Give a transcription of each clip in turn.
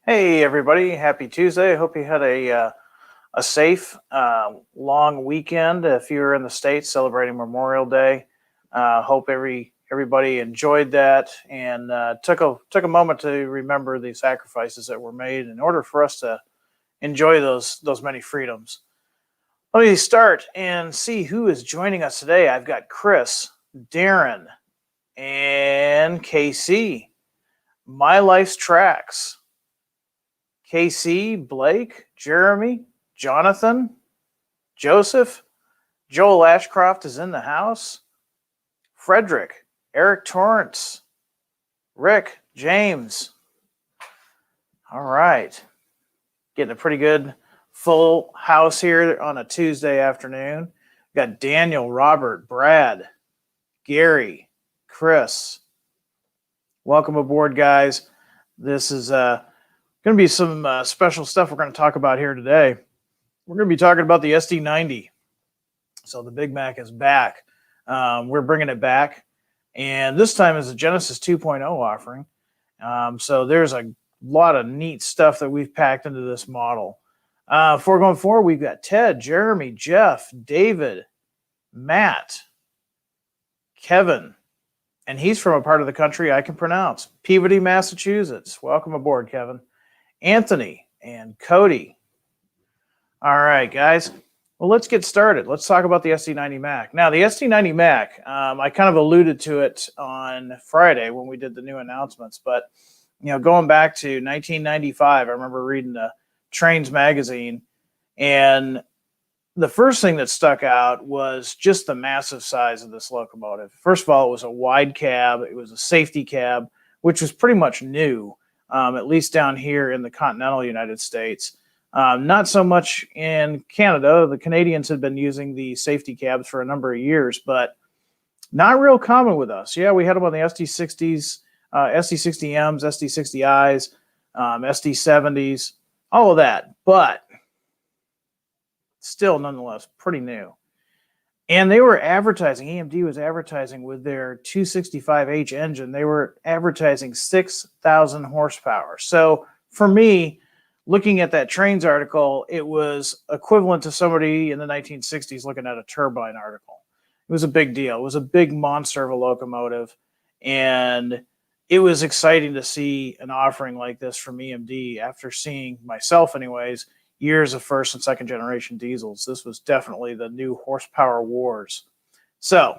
Hey everybody, happy Tuesday. I hope you had a safe long weekend. If you're in the States celebrating Memorial Day, hope everybody enjoyed that and took a moment to remember the sacrifices that were made in order for us to enjoy those many freedoms. Let me start and see who is joining us today. I've got Chris, Darren, and KC. My Life's Tracks. KC, Blake, Jeremy, Jonathan, Joseph, Joel Ashcroft is in the house, Frederick, Eric Torrance, Rick, James. All right. Getting a pretty good full house here on a Tuesday afternoon. Got Daniel, Robert, Brad, Gary, Chris. Welcome aboard, guys. This is going to be some special stuff we're going to talk about here today. We're going to be talking about the SD90. So the Big Mac is back. We're bringing it back. And this time is a Genesis 2.0 offering. So there's a lot of neat stuff that we've packed into this model. Before going forward, we've got Ted, Jeremy, Jeff, David, Matt, Kevin, and he's from a part of the country I can pronounce, Peabody, Massachusetts. Welcome aboard, Kevin. Anthony and Cody. All right, guys. Well, let's get started. Let's talk about the SD90 Mac. Now, the SD90 Mac, I kind of alluded to it on Friday when we did the new announcements, but going back to 1995, I remember reading the Trains magazine, and the first thing that stuck out was just the massive size of this locomotive. First of all, it was a wide cab. It was a safety cab, which was pretty much new. At least down here in the continental United States. Not so much in Canada. The Canadians had been using the safety cabs for a number of years, but not real common with us. Yeah, we had them on the SD60s, SD60Ms, SD60Is, SD70s, all of that, but still nonetheless pretty new. And they were advertising, EMD was advertising with their 265H engine, they were advertising 6,000 horsepower. So for me, looking at that Trains article, it was equivalent to somebody in the 1960s looking at a turbine article. It was a big deal. It was a big monster of a locomotive. And it was exciting to see an offering like this from EMD after seeing myself anyways, years of first and second generation diesels. This was definitely the new horsepower wars. So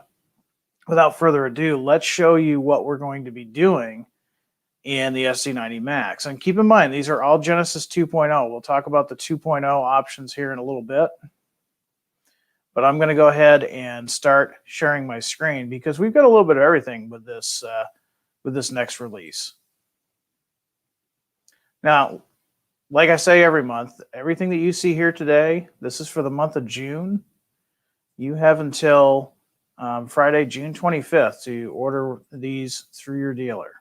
without further ado, let's show you what we're going to be doing in the SD90 Max. And keep in mind, these are all Genesis 2.0. We'll talk about the 2.0 options here in a little bit. But I'm going to go ahead and start sharing my screen because we've got a little bit of everything with this next release. Now, like I say every month, everything that you see here today, this is for the month of June. You have until Friday, June 25th to order these through your dealer.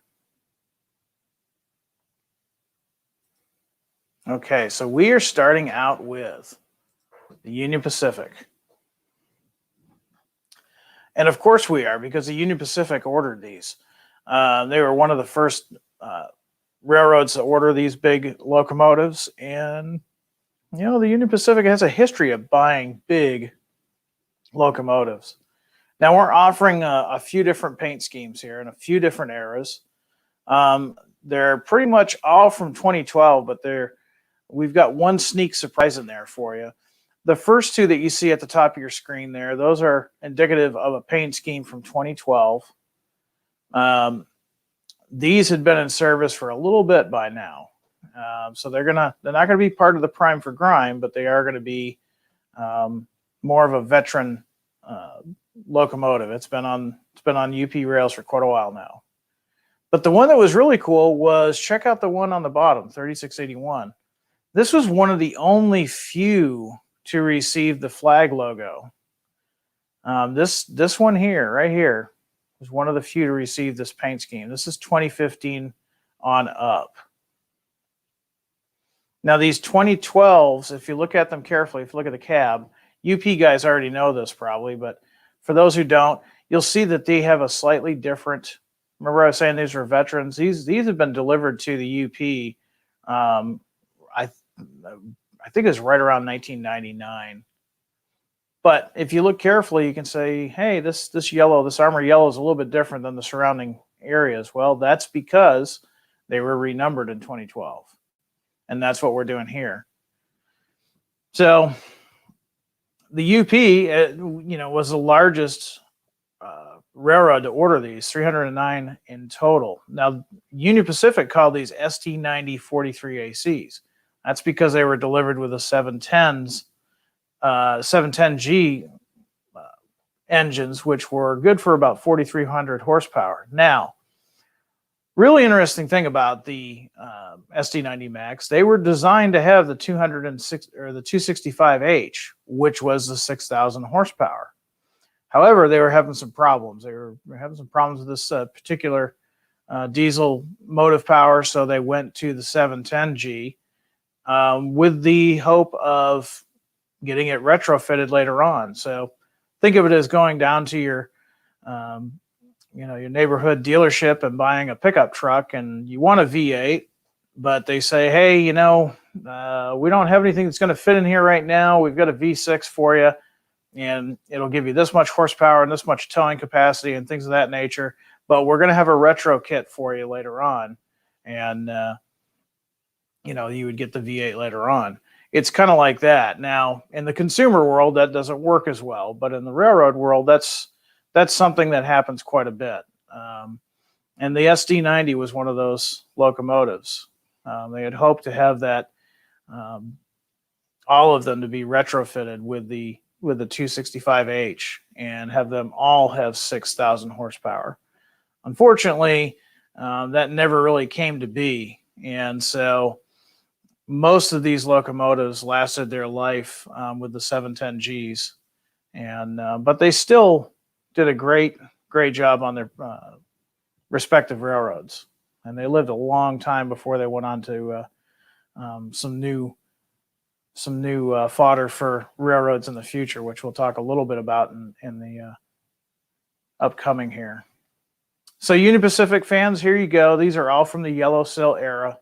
Okay, so we are starting out with the Union Pacific. And of course we are, because the Union Pacific ordered these. They were one of the first railroads to order these big locomotives, and the Union Pacific has a history of buying big locomotives. Now we're offering a few different paint schemes here in a few different eras. They're pretty much all from 2012, but we've got one sneak surprise in there for you. The first two that you see at the top of your screen there, those are indicative of a paint scheme from 2012. These had been in service for a little bit by now. So they're not going to be part of the prime for grime, but they are going to be more of a veteran locomotive. It's been on UP rails for quite a while now. But the one that was really cool was, check out the one on the bottom, 3681. This was one of the only few to receive the flag logo. This one here, right here, was one of the few to receive this paint scheme. This is 2015 on up. Now these 2012s, if you look at them carefully, if you look at the cab, UP guys already know this probably, but for those who don't, you'll see that they have a slightly different, remember I was saying these were veterans? These have been delivered to the UP Um, I I think it was right around 1999. But if you look carefully, you can say, hey, this yellow, this armor yellow is a little bit different than the surrounding areas. Well, that's because they were renumbered in 2012, and that's what we're doing here. So the UP, was the largest railroad to order these, 309 in total. Now, Union Pacific called these ST90 43ACs. That's because they were delivered with the 710G engines, which were good for about 4,300 horsepower. Now, really interesting thing about the SD90 Max, they were designed to have the 206 or the 265H, which was the 6,000 horsepower. However, they were having some problems. They were having some problems with this particular diesel motive power, so they went to the 710G with the hope of getting it retrofitted later on. So think of it as going down to your your neighborhood dealership and buying a pickup truck, and you want a V8, but they say, hey, we don't have anything that's going to fit in here right now. We've got a V6 for you, and it'll give you this much horsepower and this much towing capacity and things of that nature, but we're going to have a retro kit for you later on. And you would get the V8 later on. It's kind of like that. Now, in the consumer world, that doesn't work as well, but in the railroad world, that's something that happens quite a bit. And the SD90 was one of those locomotives. They had hoped to have that, all of them to be retrofitted with the 265H and have them all have 6,000 horsepower. Unfortunately, that never really came to be. And so most of these locomotives lasted their life with the 710Gs, but they still did a great job on their respective railroads, and they lived a long time before they went on to some new fodder for railroads in the future, which we'll talk a little bit about in the upcoming here. So Union Pacific fans, here you go. These are all from the Yellow Sail era.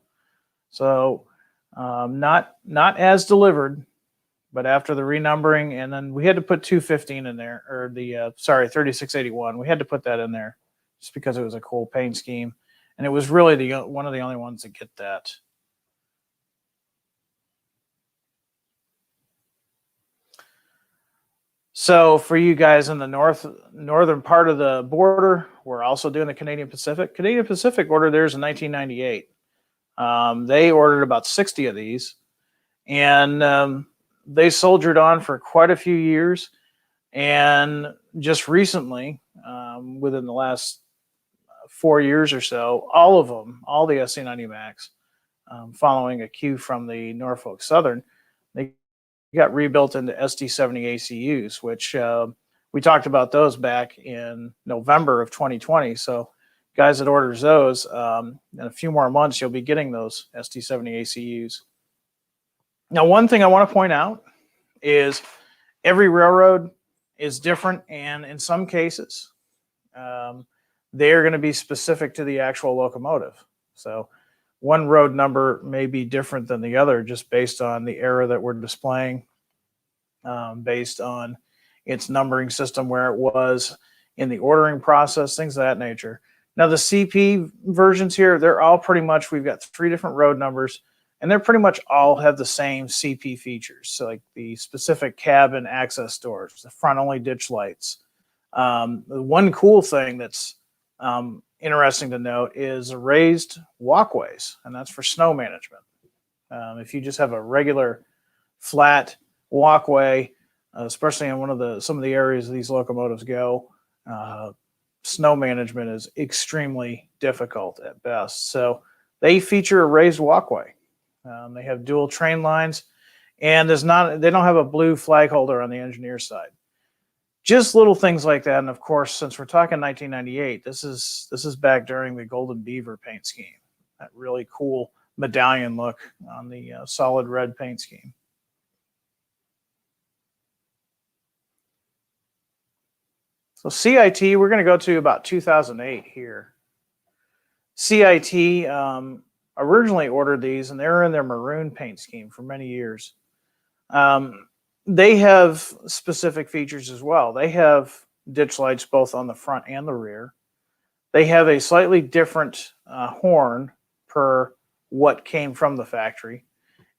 So not as delivered, but after the renumbering, and then we had to put 215 in there, or the 3681. We had to put that in there just because it was a cool paint scheme, and it was really one of the only ones that get that. So for you guys in the northern part of the border, we're also doing the Canadian Pacific. Canadian Pacific ordered theirs in 1998. They ordered about 60 of these, and they soldiered on for quite a few years. And just recently, within the last 4 years or so, all of them, all the SC90 Max, following a cue from the Norfolk Southern, they got rebuilt into SD70 ACUs, which we talked about those back in November of 2020. So guys that orders those, in a few more months, you'll be getting those SD70 ACUs. Now, one thing I want to point out is every railroad is different, and in some cases, they're going to be specific to the actual locomotive. So one road number may be different than the other just based on the era that we're displaying, based on its numbering system, where it was in the ordering process, things of that nature. Now, the CP versions here, they're all pretty much, we've got 3 different road numbers, and they're pretty much all have the same CP features. So like the specific cabin access doors, the front only ditch lights. The one cool thing that's interesting to note is raised walkways, and that's for snow management. If you just have a regular flat walkway, especially in some of the areas these locomotives go, snow management is extremely difficult at best. So they feature a raised walkway. They have dual train lines, and they don't have a blue flag holder on the engineer side. Just little things like that. And of course, since we're talking 1998, this is back during the Golden Beaver paint scheme, that really cool medallion look on the solid red paint scheme. So CIT, we're going to go to about 2008 here. CIT, originally ordered these, and they were in their maroon paint scheme for many years. They have specific features as well. They have ditch lights both on the front and the rear. They have a slightly different horn per what came from the factory.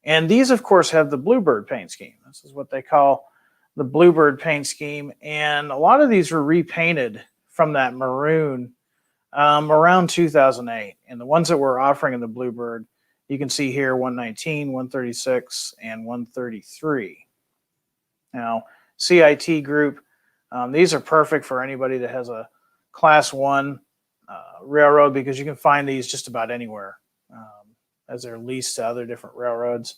And these, of course, have the Bluebird paint scheme. This is what they call the Bluebird paint scheme. And a lot of these were repainted from that maroon around 2008. And the ones that we're offering in the Bluebird, you can see here 119, 136, and 133. Now, CIT group, these are perfect for anybody that has a class 1 railroad, because you can find these just about anywhere as they're leased to other different railroads.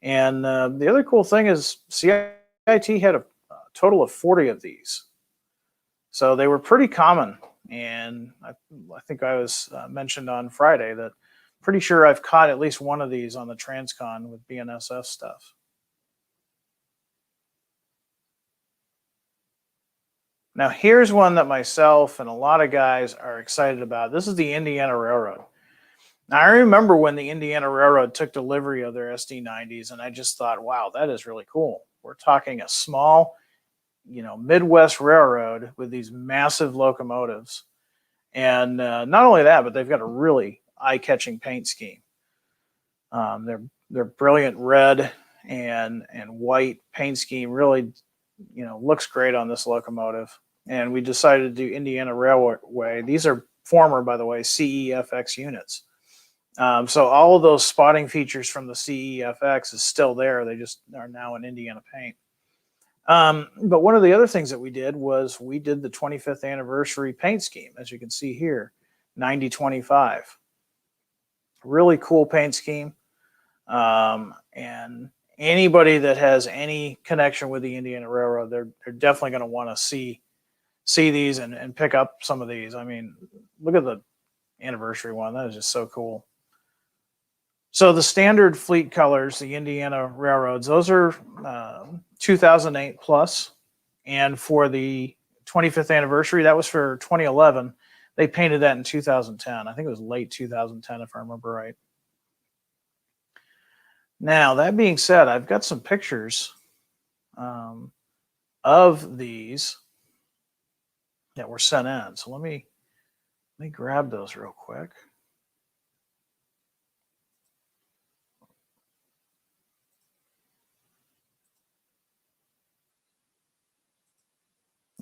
And the other cool thing is CIT had a total of 40 of these. So they were pretty common. And I think I was mentioned on Friday that pretty sure I've caught at least one of these on the Transcon with BNSF stuff. Now here's one that myself and a lot of guys are excited about. This is the Indiana Railroad. Now I remember when the Indiana Railroad took delivery of their SD90s, and I just thought, wow, that is really cool. We're talking a small, Midwest railroad with these massive locomotives. And not only that, but they've got a really eye-catching paint scheme. They're brilliant red and white paint scheme. Really, looks great on this locomotive. And we decided to do Indiana Railway. These are former, by the way, CEFX units. So all of those spotting features from the CEFX is still there. They just are now in Indiana paint. But one of the other things that we did was we did the 25th anniversary paint scheme, as you can see here, 9025. Really cool paint scheme. And anybody that has any connection with the Indiana Railroad, they're definitely going to want to see these and pick up some of these. I mean, look at the anniversary one. That is just so cool. So the standard fleet colors, the Indiana Railroads, those are 2008 plus. And for the 25th anniversary, that was for 2011. They painted that in 2010. I think it was late 2010, if I remember right. Now, that being said, I've got some pictures of these that were sent in. So let me grab those real quick.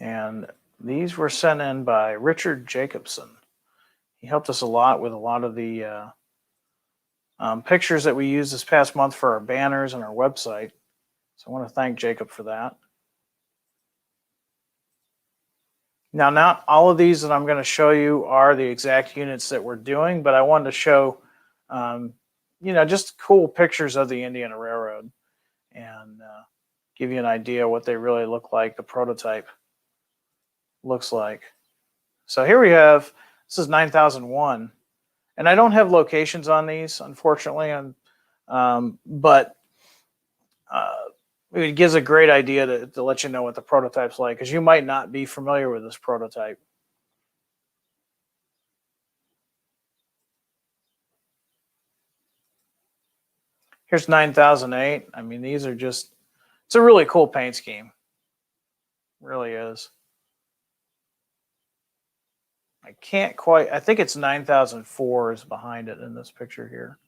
And these were sent in by Richard Jacobson. He helped us a lot with a lot of the pictures that we used this past month for our banners and our website. So I want to thank Jacob for that. Now, not all of these that I'm going to show you are the exact units that we're doing, but I wanted to show, just cool pictures of the Indiana Railroad and give you an idea what they really look like, the prototype looks like. So here we have, this is 9001, and I don't have locations on these, unfortunately, but it gives a great idea to let you know what the prototype's like, because you might not be familiar with this prototype. Here's 9008. I mean, these are just, it's a really cool paint scheme. It really is. I can't quite, I think it's 9004 is behind it in this picture here.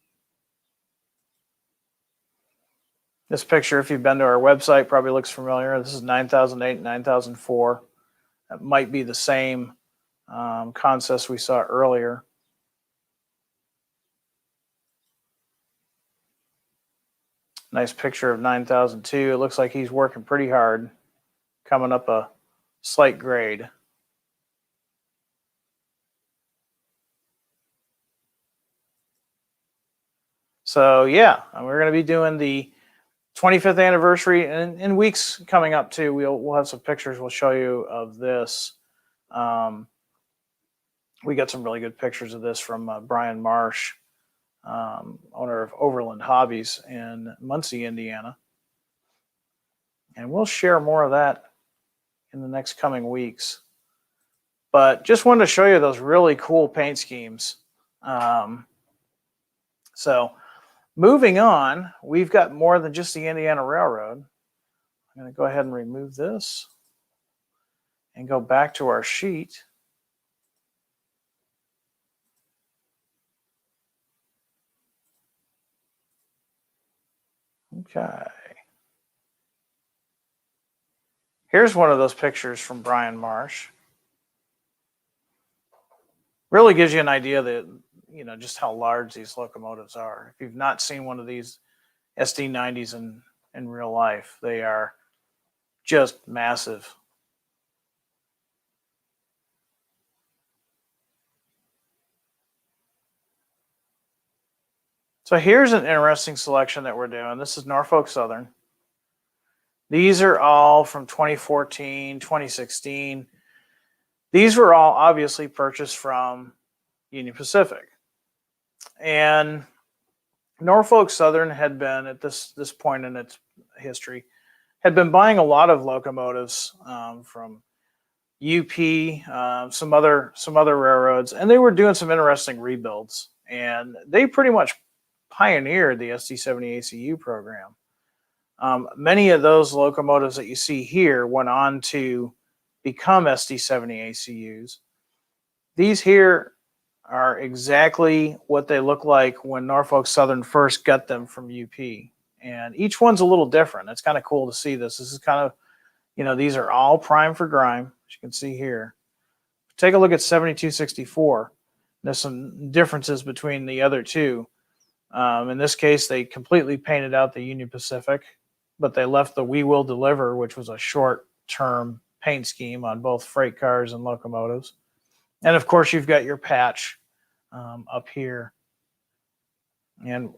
This picture, if you've been to our website, probably looks familiar. This is 9008, 9004. That might be the same concept we saw earlier. Nice picture of 9002. It looks like he's working pretty hard, coming up a slight grade. So yeah, we're going to be doing the 25th anniversary, and in weeks coming up too, we'll have some pictures we'll show you of this. We got some really good pictures of this from Brian Marsh, owner of Overland Hobbies in Muncie, Indiana. And we'll share more of that in the next coming weeks. But just wanted to show you those really cool paint schemes. So moving on, we've got more than just the Indiana Railroad. I'm going to go ahead and remove this and go back to our sheet. Okay. Here's one of those pictures from Brian Marsh. Really gives you an idea that, just how large these locomotives are. If you've not seen one of these SD90s in real life, they are just massive. So here's an interesting selection that we're doing. This is Norfolk Southern. These are all from 2014, 2016. These were all obviously purchased from Union Pacific. And Norfolk Southern had been, at this point in its history, had been buying a lot of locomotives from UP, some other railroads, and they were doing some interesting rebuilds. And they pretty much pioneered the SD70 ACU program. Many of those locomotives that you see here went on to become SD70 ACUs. These here are exactly what they look like when Norfolk Southern first got them from UP. And each one's a little different. It's kind of cool to see this. This is kind of, these are all prime for grime, as you can see here. Take a look at 7264. There's some differences between the other two. In this case, they completely painted out the Union Pacific, but they left the "We Will Deliver," which was a short-term paint scheme on both freight cars and locomotives. And of course, you've got your patch up here. And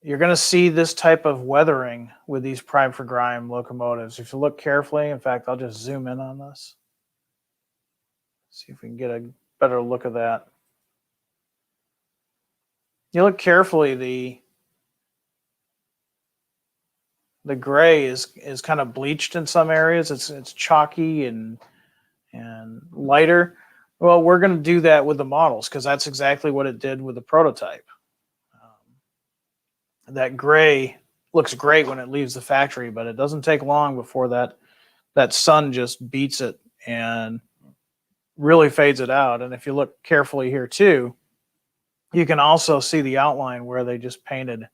you're going to see this type of weathering with these prime for grime locomotives. If you look carefully, in fact, I'll just zoom in on this. See if we can get a better look at that. You look carefully, the gray is kind of bleached in some areas. It's chalky and lighter. Well, we're going to do that with the models because that's exactly what it did with the prototype. That gray looks great when it leaves the factory, but it doesn't take long before that sun just beats it and really fades it out. And if you look carefully here too, you can also see the outline where they just painted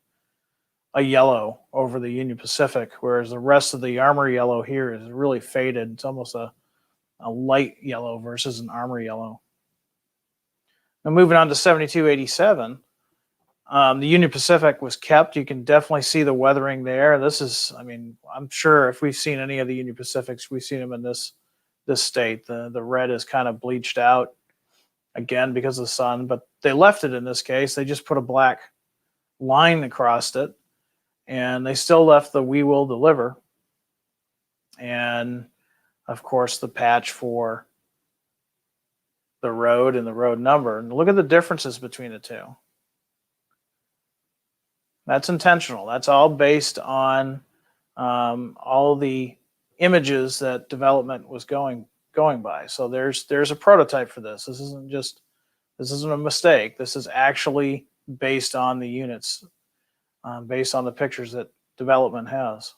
a yellow over the Union Pacific, whereas the rest of the armor yellow here is really faded. It's almost a light yellow versus an armor yellow. Now moving on to 7287, the Union Pacific was kept. You can definitely see the weathering there. This is, I'm sure if we've seen any of the Union Pacifics, we've seen them in this state. The red is kind of bleached out again because of the sun, but they left it in this case. They just put a black line across it, and they still left the "We Will Deliver," and of course the patch for the road and the road number. And look at the differences between the two. That's intentional. That's all based on all the images that development was going by. So there's a prototype for this. This isn't a mistake. This is actually based on the units, based on the pictures that development has.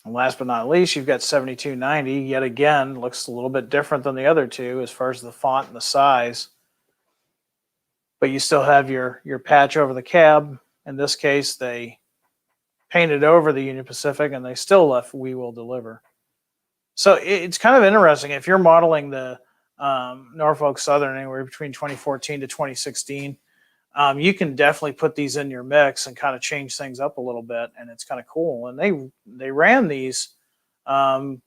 And last but not least, you've got 7290. Yet again, looks a little bit different than the other two as far as the font and the size. But you still have your patch over the cab. In this case, they painted over the Union Pacific, and they still left "We Will Deliver." So it's kind of interesting. If you're modeling the Norfolk Southern anywhere between 2014 to 2016, you can definitely put these in your mix and kind of change things up a little bit, and it's kind of cool. And they ran these, until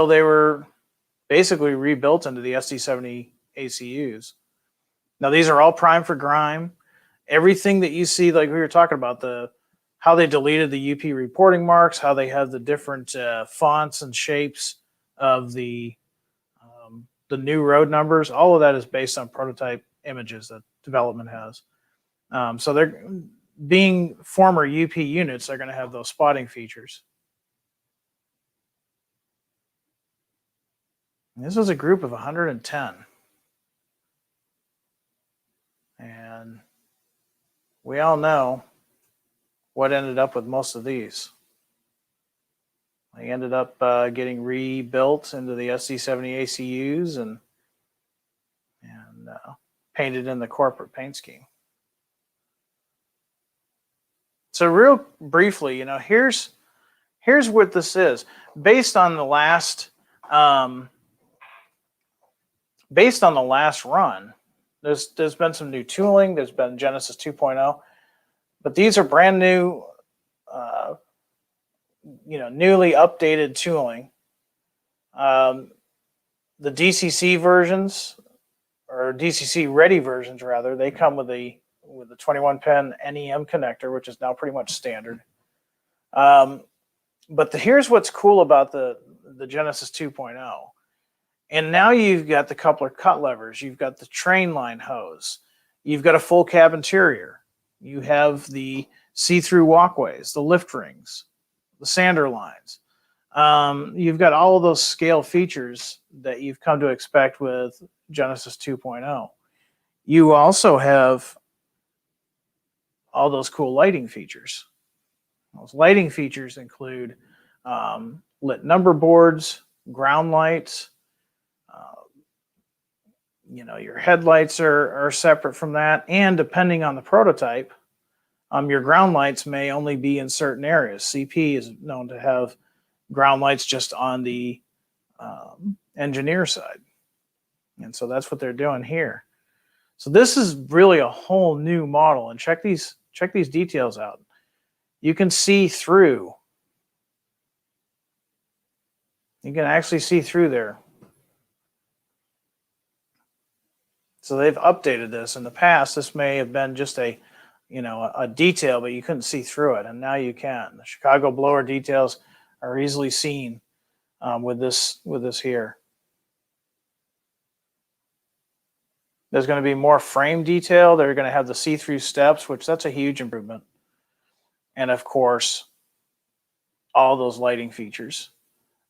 they were basically rebuilt into the SD70 ACUs. Now these are all prime for grime. Everything that you see, like we were talking about, how they deleted the UP reporting marks, how they have the different fonts and shapes of the new road numbers, all of that is based on prototype images that development has. So they're being former UP units, they're going to have those spotting features. And this was a group of 110. we all know what ended up with most of these. They ended up getting rebuilt into the SD70 ACUs and painted in the corporate paint scheme. So real briefly, here's what this is based on the last run. There's been some new tooling. There's been Genesis 2.0, but these are brand new, newly updated tooling. The DCC versions, or DCC ready versions rather, they come with the 21-pin NEM connector, which is now pretty much standard. But here's what's cool about the Genesis 2.0. And now you've got the coupler cut levers. You've got the train line hose. You've got a full cab interior. You have the see-through walkways, the lift rings, the sander lines. You've got all of those scale features that you've come to expect with Genesis 2.0. You also have all those cool lighting features. Those lighting features include lit number boards, ground lights. Your headlights are separate from that, and depending on the prototype, your ground lights may only be in certain areas. CP is known to have ground lights just on the engineer side, and so that's what they're doing here. So this is really a whole new model, and check these details out. You can see through. You can actually see through there. So they've updated this. In the past, this may have been just a detail, but you couldn't see through it, and now you can. The Chicago blower details are easily seen with this here. There's going to be more frame detail. They're going to have the see-through steps, which that's a huge improvement. And of course, all those lighting features.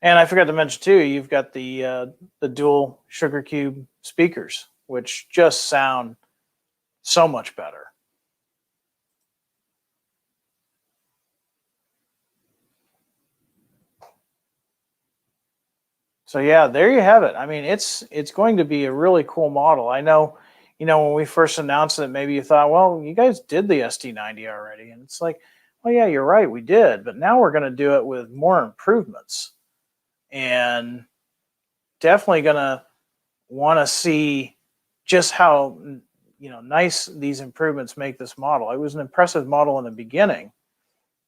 And I forgot to mention too, you've got the dual sugar cube speakers, which just sound so much better. So yeah, there you have it. I mean, it's going to be a really cool model. I know, when we first announced it, maybe you thought, well, you guys did the SD90 already. And it's like, well, yeah, you're right, we did. But now we're going to do it with more improvements. And definitely going to want to see just how nice these improvements make this model. It was an impressive model in the beginning,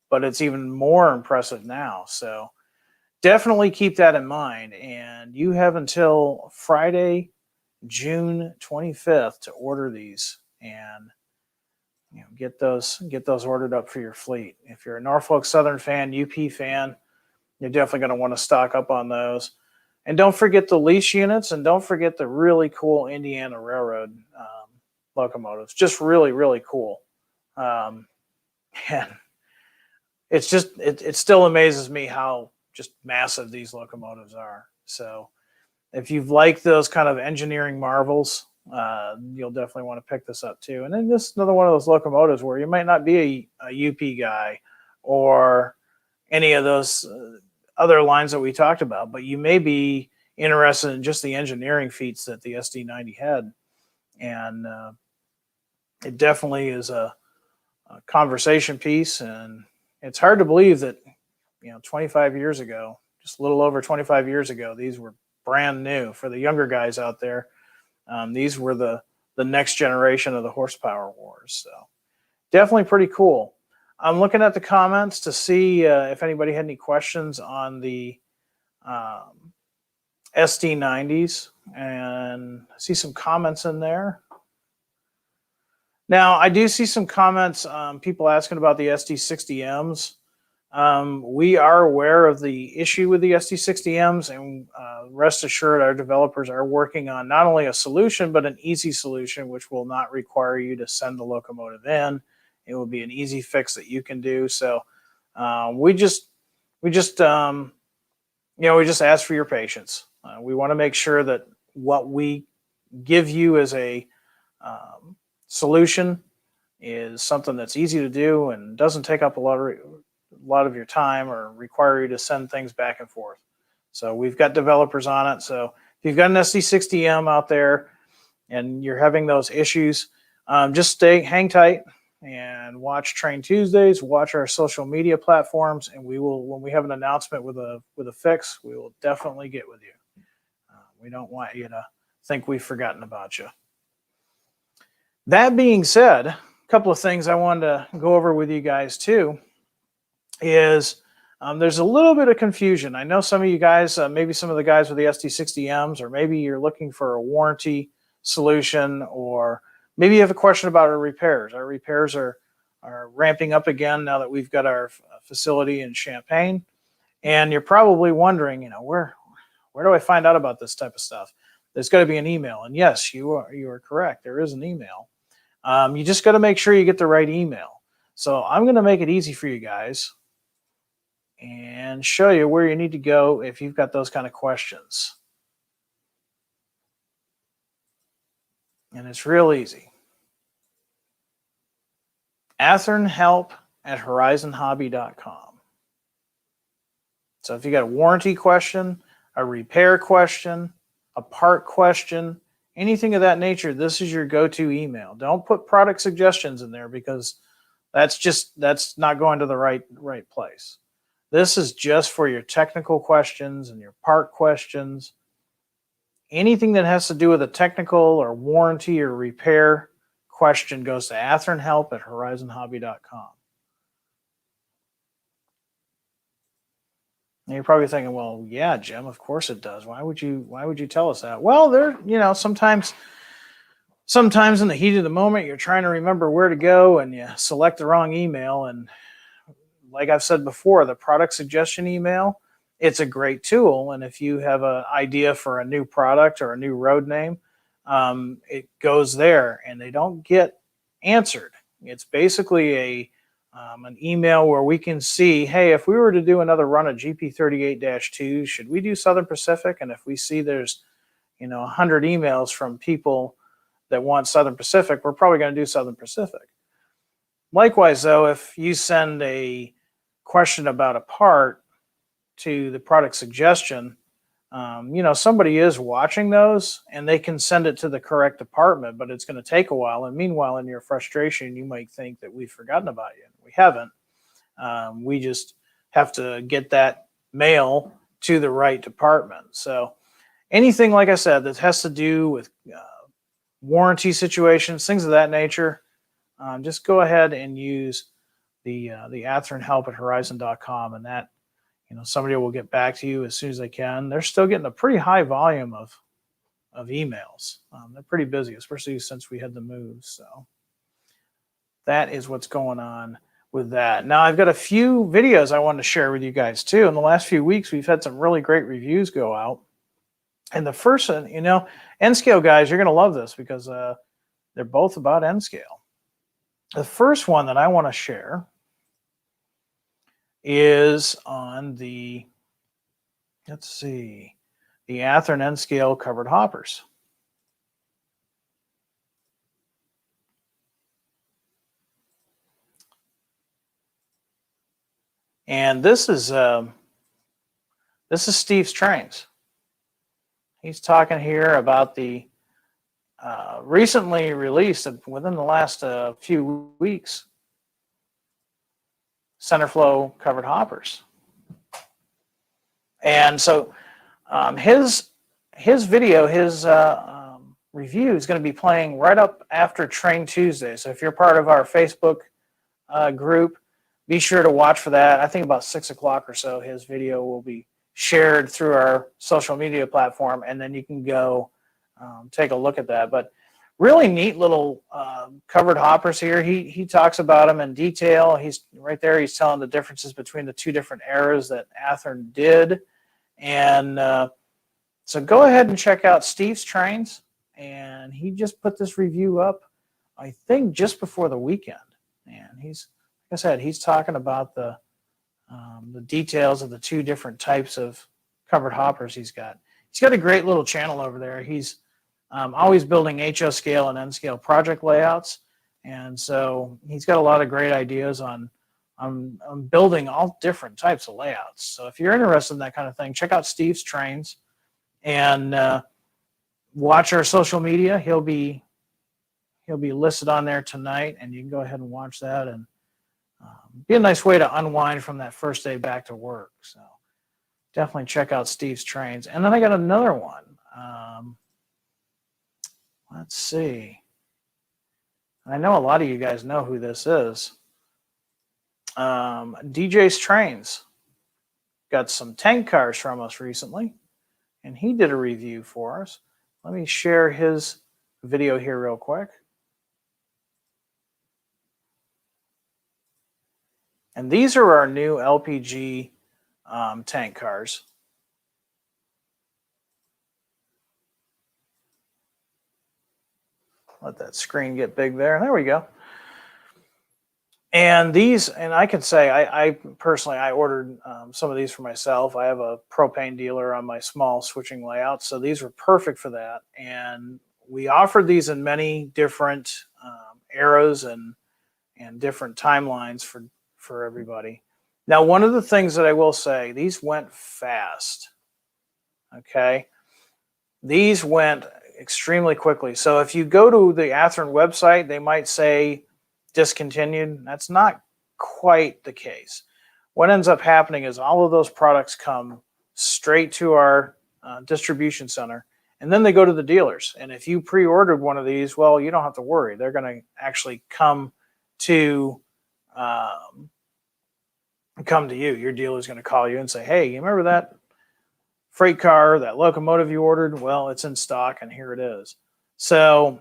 but it's even more impressive now. So definitely keep that in mind. And you have until Friday, June 25th to order these and get those ordered up for your fleet. If you're a Norfolk Southern fan, UP fan, you're definitely going to want to stock up on those. And don't forget the lease units, and don't forget the really cool Indiana Railroad locomotives. Just really, really cool. And it's just, it still amazes me how just massive these locomotives are. So if you've liked those kind of engineering marvels, you'll definitely want to pick this up too. And then this is another one of those locomotives where you might not be a UP guy or any of those other lines that we talked about, but you may be interested in just the engineering feats that the SD90 had. And it definitely is a conversation piece. And it's hard to believe that, 25 years ago, just a little over 25 years ago, these were brand new. For the younger guys out there, these were the next generation of the horsepower wars. So definitely pretty cool. I'm looking at the comments to see if anybody had any questions on the SD90s, and I see some comments in there. Now, I do see some comments, people asking about the SD60Ms. We are aware of the issue with the SD60Ms, and rest assured our developers are working on not only a solution, but an easy solution, which will not require you to send the locomotive in. It will be an easy fix that you can do. So we just ask for your patience. We want to make sure that what we give you as a solution is something that's easy to do and doesn't take up a lot of your time or require you to send things back and forth. So we've got developers on it. So if you've got an SD60M out there and you're having those issues, just hang tight and watch Train Tuesdays, watch our social media platforms, and we will, when we have an announcement with a fix, we will definitely get with you. We don't want you to think we've forgotten about you. That being said, a couple of things I wanted to go over with you guys too is there's a little bit of confusion. I know some of you guys, maybe some of the guys with the SD60Ms, or maybe you're looking for a warranty solution, or maybe you have a question about our repairs. Our repairs are ramping up again now that we've got our facility in Champaign. And you're probably wondering, where do I find out about this type of stuff? There's got to be an email. And yes, you are correct. There is an email. You just got to make sure you get the right email. So I'm going to make it easy for you guys and show you where you need to go if you've got those kind of questions. And it's real easy. athernhelp@horizonhobby.com. So if you got a warranty question, a repair question, a part question, anything of that nature, this is your go-to email. Don't put product suggestions in there, because that's not going to the right place. This is just for your technical questions and your part questions. Anything that has to do with a technical or warranty or repair question goes to athernhelp@horizonhobby.com. And you're probably thinking, well, yeah, Jim, of course it does. Why would you tell us that? Well, sometimes in the heat of the moment, you're trying to remember where to go and you select the wrong email. And like I've said before, the product suggestion email, it's a great tool. And if you have an idea for a new product or a new road name, it goes there and they don't get answered. It's basically an email where we can see, hey, if we were to do another run of GP38-2, should we do Southern Pacific? And if we see there's 100 emails from people that want Southern Pacific, we're probably going to do Southern Pacific. Likewise, though, if you send a question about a part to the product suggestion, somebody is watching those and they can send it to the correct department, but it's going to take a while. And meanwhile, in your frustration, you might think that we've forgotten about you. We haven't. We just have to get that mail to the right department. So anything, like I said, that has to do with warranty situations, things of that nature, just go ahead and use the athernhelp@horizon.com, and that somebody will get back to you as soon as they can. They're still getting a pretty high volume of emails. They're pretty busy, especially since we had the move. So that is what's going on with that. Now, I've got a few videos I wanted to share with you guys too. In the last few weeks, we've had some really great reviews go out. And the first one, N-scale guys, you're going to love this because they're both about N-scale. The first one that I want to share is on the Athearn N-scale covered hoppers. And this is Steve's Trains. He's talking here about the recently released, within the last few weeks, center flow covered hoppers. And so his video, his review is going to be playing right up after Train Tuesday. So if you're part of our Facebook group, be sure to watch for that. I think about 6 o'clock or so, his video will be shared through our social media platform, and then you can go take a look at that. But really neat little covered hoppers here. He talks about them in detail. He's right there. He's telling the differences between the two different eras that Athearn did. And so go ahead and check out Steve's Trains. And he just put this review up, I think, just before the weekend. And he's, like I said, he's talking about the details of the two different types of covered hoppers he's got. He's got a great little channel over there. He's always building HO scale and N scale project layouts. And so he's got a lot of great ideas on building all different types of layouts. So if you're interested in that kind of thing, check out Steve's Trains and watch our social media. He'll be listed on there tonight, and you can go ahead and watch that, and be a nice way to unwind from that first day back to work. So definitely check out Steve's Trains. And then I got another one. Let's see. I know a lot of you guys know who this is. DJ's Trains got some tank cars from us recently, and he did a review for us. Let me share his video here real quick. And these are our new LPG tank cars. Let that screen get big there. There we go. And these, and I can say, I personally, I ordered some of these for myself. I have a propane dealer on my small switching layout, so these were perfect for that. And we offered these in many different eras and different timelines for everybody. Now, one of the things that I will say, these went fast. Okay, these went extremely quickly. So if you go to the Athearn website, they might say discontinued. That's not quite the case. What ends up happening is all of those products come straight to our distribution center, and then they go to the dealers. And if you pre-ordered one of these, well, you don't have to worry. They're going to actually come to you. Your dealer is going to call you and say, hey, you remember that freight car, that locomotive you ordered? Well, it's in stock, and here it is. So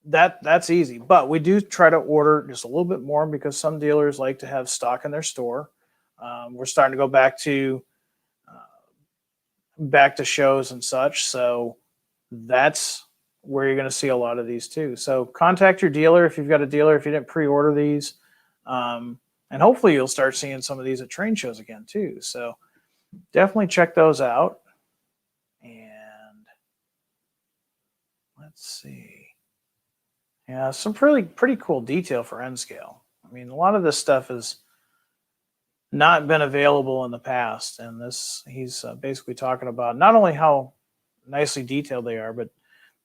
that's easy. But we do try to order just a little bit more because some dealers like to have stock in their store. We're starting to go back to shows and such. So that's where you're going to see a lot of these too. So contact your dealer if you've got a dealer, if you didn't pre-order these. And hopefully you'll start seeing some of these at train shows again too. So definitely check those out. And let's see. Yeah, some pretty cool detail for N scale. I mean, a lot of this stuff has not been available in the past, and this he's basically talking about not only how nicely detailed they are, but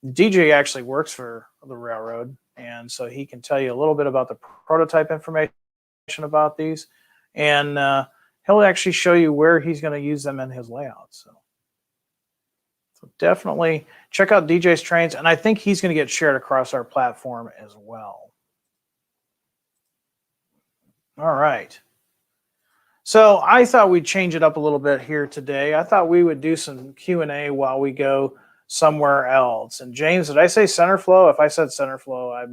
DJ actually works for the railroad, and so he can tell you a little bit about the prototype information about these, and he'll actually show you where he's going to use them in his layout. So definitely check out DJ's Trains, and I think he's going to get shared across our platform as well. All right. So I thought we'd change it up a little bit here today. I thought we would do some Q&A while we go somewhere else. And James, did I say center flow? If I said center flow, I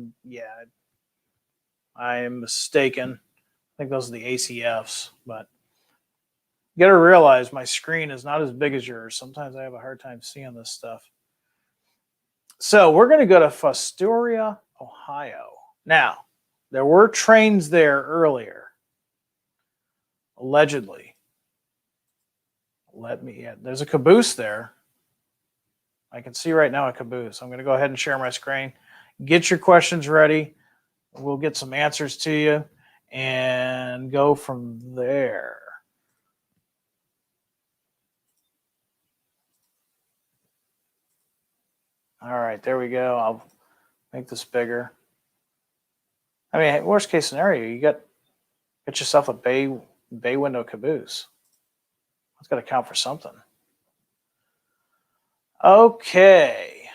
am mistaken. I think those are the ACFs, but you got to realize my screen is not as big as yours. Sometimes I have a hard time seeing this stuff. So we're going to go to Fostoria, Ohio. Now, there were trains there earlier, allegedly. There's a caboose there. I can see right now a caboose. I'm going to go ahead and share my screen. Get your questions ready. We'll get some answers to you and go from there. All right, there we go. I'll make this bigger. I mean, worst case scenario, you get yourself a bay window caboose. That's got to count for something. Okay.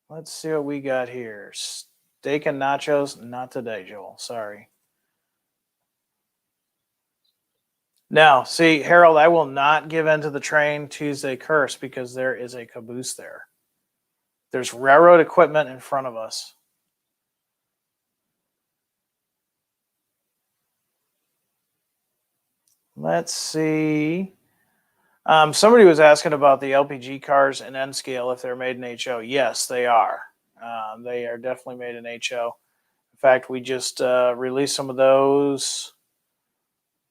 Let's see what we got here. Steak and nachos, not today, Joel. Sorry. Now, see, Harold, I will not give in to the train Tuesday curse because there is a caboose there. There's railroad equipment in front of us. Let's see. Somebody was asking about the LPG cars in N scale, if they're made in HO. Yes, they are. They are definitely made in HO. In fact, we just released some of those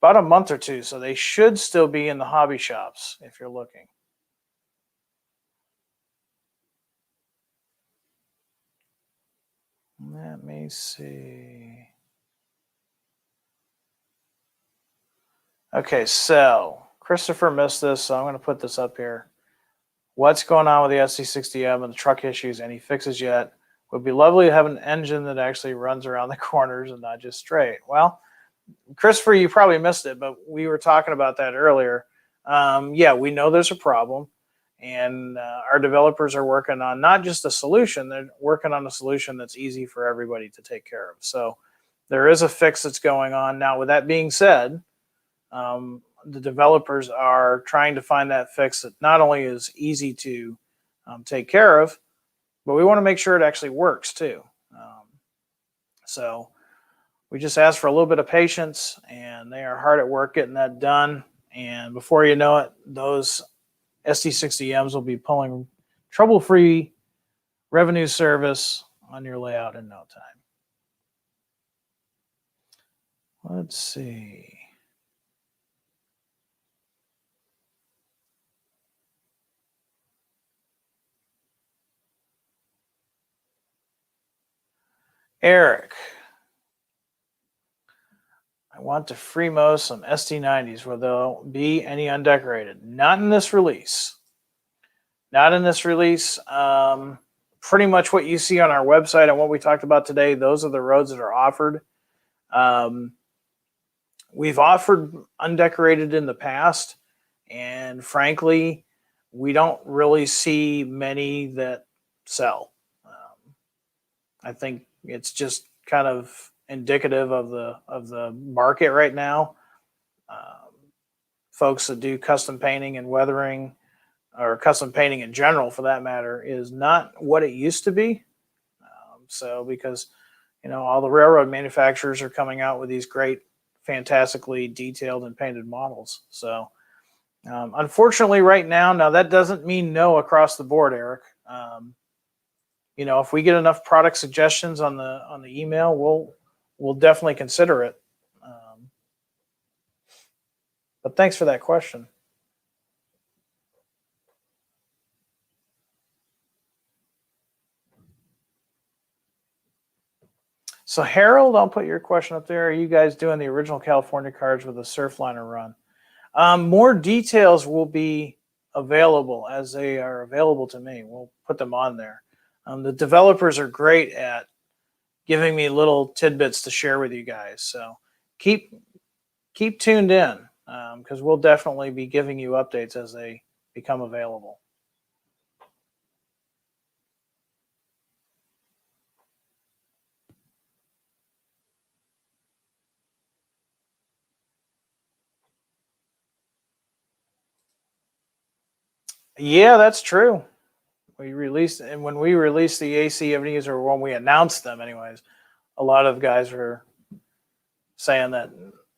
about a month or two, so they should still be in the hobby shops if you're looking. Let me see. Okay, so Christopher missed this, so I'm going to put this up here. What's going on with the SC60M and the truck issues? Any fixes yet? Would be lovely to have an engine that actually runs around the corners and not just straight. Well, Christopher, you probably missed it, but we were talking about that earlier. Yeah, we know there's a problem, and our developers are working on not just a solution, they're working on a solution that's easy for everybody to take care of. So there is a fix that's going on. Now, with that being said, the developers are trying to find that fix that not only is easy to take care of, but we want to make sure it actually works too. So we just ask for a little bit of patience, and they are hard at work getting that done. And before you know it, those SD60Ms will be pulling trouble-free revenue service on your layout in no time. Let's see. Eric, I want to free-mo some SD90s where there'll be any undecorated. Not in this release. Not in this release. Pretty much what you see on our website and what we talked about today, those are the roads that are offered. We've offered undecorated in the past, and frankly, we don't really see many that sell. I think it's just kind of indicative of the market right now. Folks that do custom painting and weathering, or custom painting in general for that matter, is not what it used to be. So because all the railroad manufacturers are coming out with these great, fantastically detailed and painted models. So unfortunately right now that doesn't mean no across the board, Eric. If we get enough product suggestions on the email, we'll definitely consider it. But thanks for that question. So Harold, I'll put your question up there. Are you guys doing the original California cards with a Surfliner run? More details will be available as they are available to me. We'll put them on there. The developers are great at giving me little tidbits to share with you guys. So keep tuned in, because we'll definitely be giving you updates as they become available. Yeah, that's true. When we released the AC Avenues, or when we announced them anyways, a lot of guys were saying that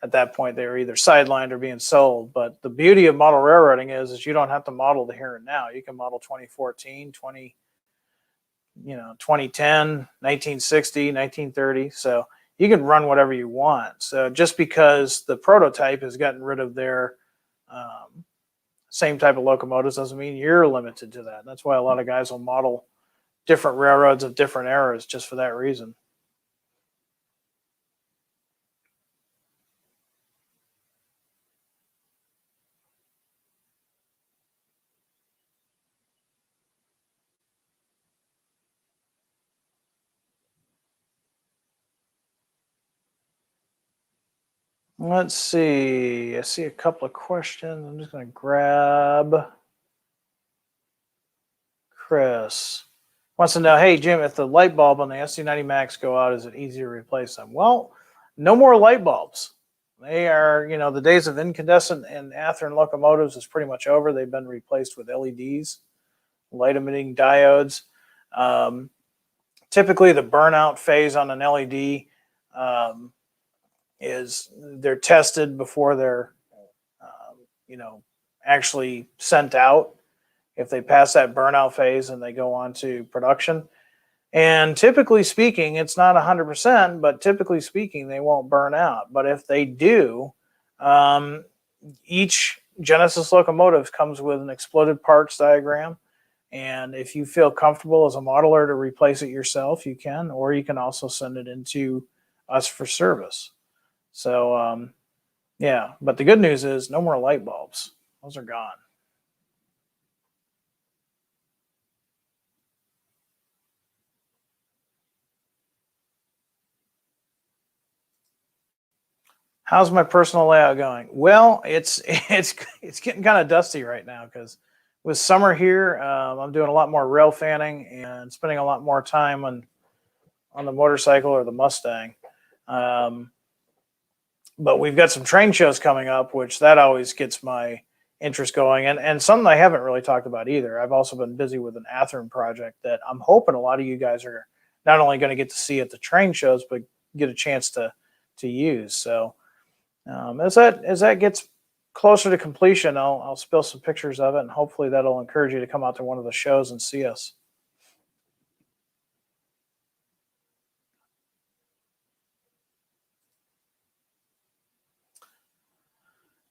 at that point they were either sidelined or being sold. But the beauty of model railroading is you don't have to model the here and now. You can model 2014, 2010, 1960, 1930. So you can run whatever you want. So just because the prototype has gotten rid of their same type of locomotives doesn't mean you're limited to that. That's why a lot of guys will model different railroads of different eras just for that reason. Let's see. I see a couple of questions. I'm just going to grab Chris. Wants to know, hey, Jim, if the light bulb on the SD90 Max go out, is it easy to replace them? Well, no more light bulbs. They are, the days of incandescent and Athearn locomotives is pretty much over. They've been replaced with LEDs, light emitting diodes. Typically, the burnout phase on an LED is they're tested before they're, actually sent out. If they pass that burnout phase and they go on to production. And typically speaking, it's not 100%, but typically speaking, they won't burn out. But if they do, each Genesis locomotive comes with an exploded parts diagram And if you feel comfortable as a modeler to replace it yourself, you can, or you can also send it into us for service. So, yeah, but the good news is no more light bulbs. Those are gone. How's my personal layout going? Well, it's getting kind of dusty right now because with summer here, I'm doing a lot more rail fanning and spending a lot more time on the motorcycle or the Mustang. Um, but we've got some train shows coming up, which that always gets my interest going, and something I haven't really talked about either. I've also been busy with an Athearn project that I'm hoping a lot of you guys are not only going to get to see at the train shows, but get a chance to use. So as that gets closer to completion, I'll spill some pictures of it, and hopefully that'll encourage you to come out to one of the shows and see us.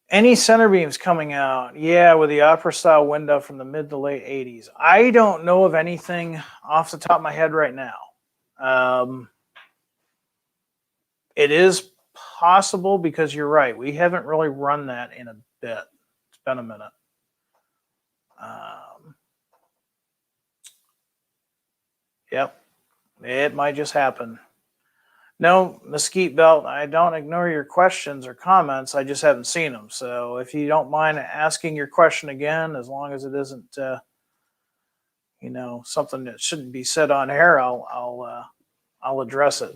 Any center beams coming out? Yeah, with the opera style window from the mid to late 80s. I don't know of anything off the top of my head right now. It is possible because you're right. We haven't really run that in a bit. It's been a minute. Yep, it might just happen. No, Mesquite Belt, I don't ignore your questions or comments. I just haven't seen them. So if you don't mind asking your question again, as long as it isn't, something that shouldn't be said on air, I'll address it.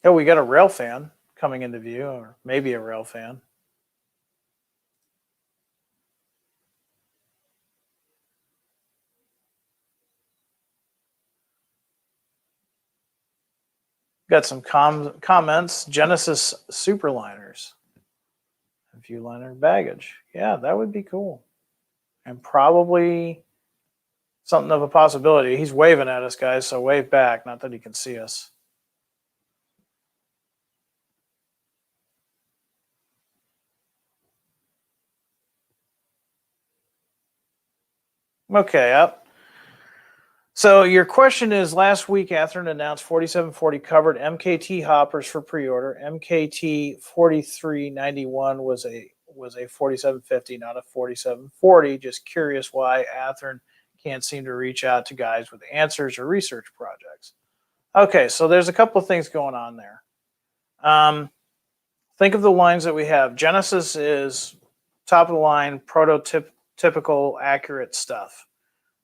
Oh, we got a rail fan coming into view, or maybe a rail fan. Got some comments. Genesis Superliners. Viewliner baggage. Yeah, that would be cool. And probably something of a possibility. He's waving at us, guys, so wave back. Not that he can see us. Okay, up. So your question is, last week Athearn announced 4740 covered MKT hoppers for pre-order. MKT 4391 was a 4750, not a 4740. Just curious why Athearn can't seem to reach out to guys with answers or research projects. Okay, so there's a couple of things going on there. Think of the lines that we have. Genesis is top of the line, prototypical, accurate stuff.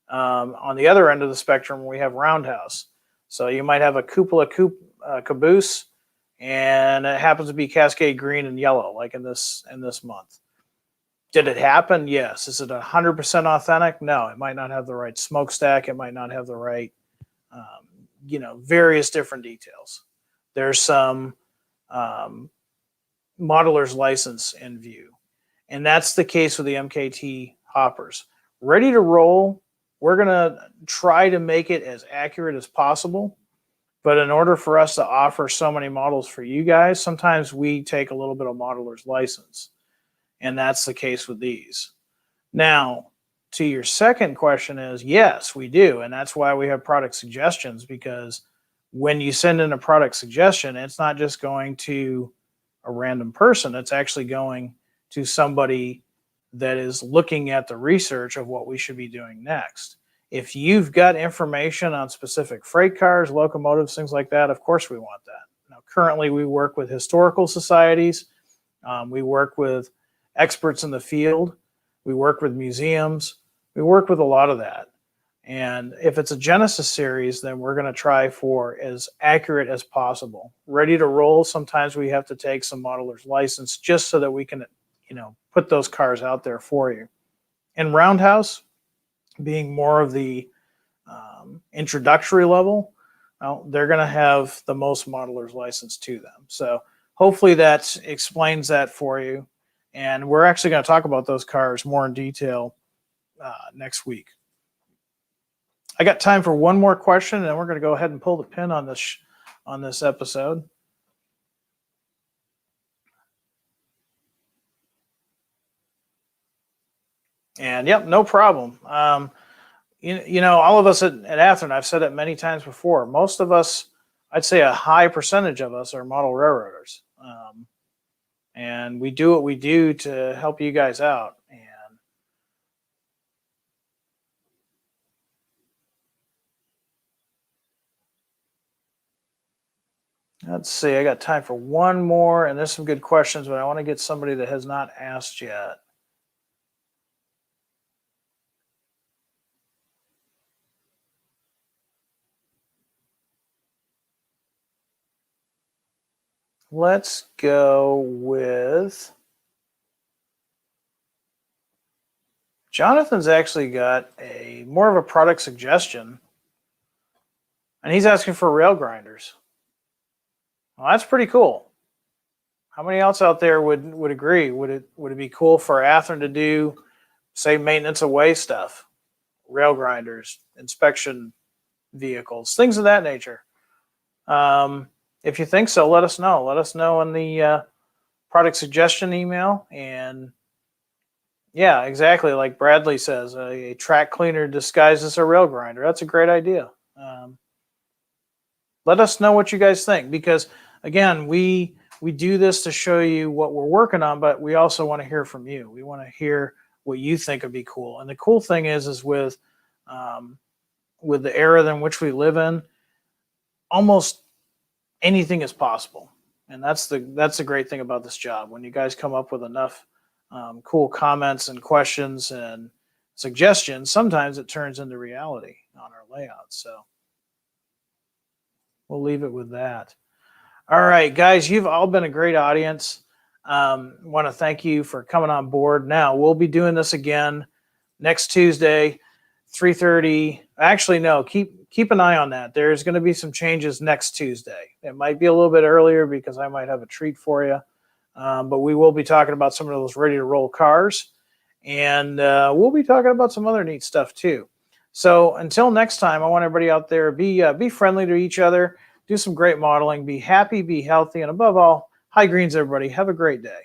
On the other end of the spectrum, we have Roundhouse. So you might have a cupola caboose, and it happens to be Cascade green and yellow, like in this month. Did it happen? Yes. Is it 100% authentic? No. It might not have the right smokestack. It might not have the right, various different details. There's some modeler's license in view, and that's the case with the MKT hoppers. Ready to roll. We're going to try to make it as accurate as possible. But in order for us to offer so many models for you guys, sometimes we take a little bit of modeler's license. And that's the case with these. Now, to your second question is, yes, we do. And that's why we have product suggestions, because when you send in a product suggestion, it's not just going to a random person. It's actually going to somebody that is looking at the research of what we should be doing next. If you've got information on specific freight cars, locomotives, things like that, of course we want that. Now, currently we work with historical societies. We work with experts in the field. We work with museums. We work with a lot of that. And if it's a Genesis series, then we're going to try for as accurate as possible. Ready to roll, sometimes we have to take some modeler's license just so that we can put those cars out there for you. And Roundhouse, being more of the introductory level, they're going to have the most modeler's license to them. So hopefully that explains that for you. And we're actually going to talk about those cars more in detail next week. I got time for one more question, and then we're going to go ahead and pull the pin on this episode. And yep, no problem. You know, all of us at Atherton, I've said it many times before, most of us, I'd say a high percentage of us are model railroaders. And we do what we do to help you guys out. And let's see, I got time for one more, and there's some good questions, but I want to get somebody that has not asked yet. Let's go with Jonathan's actually got a more of a product suggestion, and he's asking for rail grinders. Well, that's pretty cool. How many else out there would agree? Would it be cool for Atherton to do, say, maintenance away stuff, rail grinders, inspection vehicles, things of that nature? If you think so, let us know. Let us know in the product suggestion email. And yeah, exactly like Bradley says, a track cleaner disguised as a rail grinder. That's a great idea. Let us know what you guys think, because again, we do this to show you what we're working on, but we also want to hear from you. We want to hear what you think would be cool. And the cool thing is with the era in which we live in, almost anything is possible. And that's the great thing about this job. When you guys come up with enough cool comments and questions and suggestions, sometimes it turns into reality on our layout. So we'll leave it with that. All right, guys, you've all been a great audience. Want to thank you for coming on board. Now we'll be doing this again next Tuesday, 3:30. Actually, no, keep an eye on that. There's going to be some changes next Tuesday. It might be a little bit earlier because I might have a treat for you. But we will be talking about some of those ready to roll cars, and we'll be talking about some other neat stuff too. So until next time, I want everybody out there, be friendly to each other, do some great modeling, be happy, be healthy, and above all, high greens, everybody. Have a great day.